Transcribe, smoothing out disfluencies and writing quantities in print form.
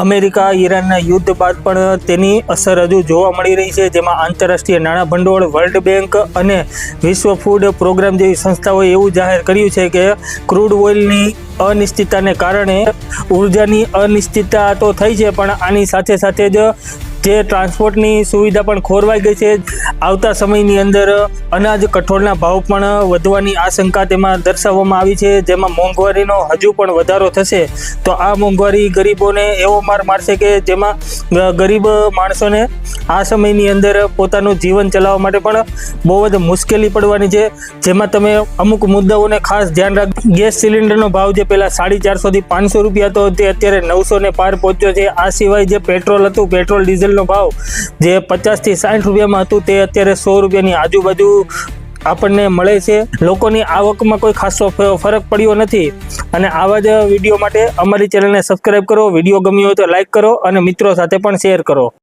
America ઈરાનના યુદ્ધ બાદ પણ તેની અસર હજુ જોવા મળી રહી છે, જેમાં આંતરરાષ્ટ્રીય નાણાં ભંડોળ, વર્લ્ડ બેંક અને વિશ્વ ફૂડ પ્રોગ્રામ જેવી સંસ્થાઓએ એવું જાહેર કર્યું છે કે ક્રૂડ ઓઇલની અનિશ્ચિતતાને કારણે ઉર્જાની અનિશ્ચિતતા તો થઈ છે, પણ આની સાથે સાથે જ જે ટ્રાન્સપોર્ટની સુવિધા પણ ખોરવાઈ ગઈ છે. આવતા સમયની અંદર અનાજ કઠોળના ભાવ પણ વધવાની આશંકા તેમાં દર્શાવવામાં આવી છે, જેમાં મોંઘવારીનો હજુ પણ વધારો થશે તો આ મોંઘવારી ગરીબોને એવો માર મારશે કે જેમાં ગરીબ માણસોને આ સમયની અંદર પોતાનું જીવન ચલાવવા માટે પણ બહુ જ મુશ્કેલી પડવાની છે. જેમાં તમે અમુક મુદ્દાઓને ખાસ ધ્યાન રાખજો. ગેસ સિલિન્ડરનો ભાવ જે પહેલાં 450 થી 500 રૂપિયા હતો તે અત્યારે 900 ને પાર પહોંચ્યો છે. આ સિવાય જે પેટ્રોલ હતું, પેટ્રોલ ડીઝલનો ભાવ જે 50 થી 60 રૂપિયામાં હતું તે અત્યારે 100 રૂપિયાની આજુબાજુ આપણને મળે છે. લોકોની આવકમાં કોઈ ખાસો ફરક પડ્યો નથી. અને આવા જ વિડીયો માટે અમારી ચેનલને સબસ્ક્રાઈબ કરો, વિડીયો ગમ્યો હોય તો લાઈક કરો અને મિત્રો સાથે પણ શેર કરો.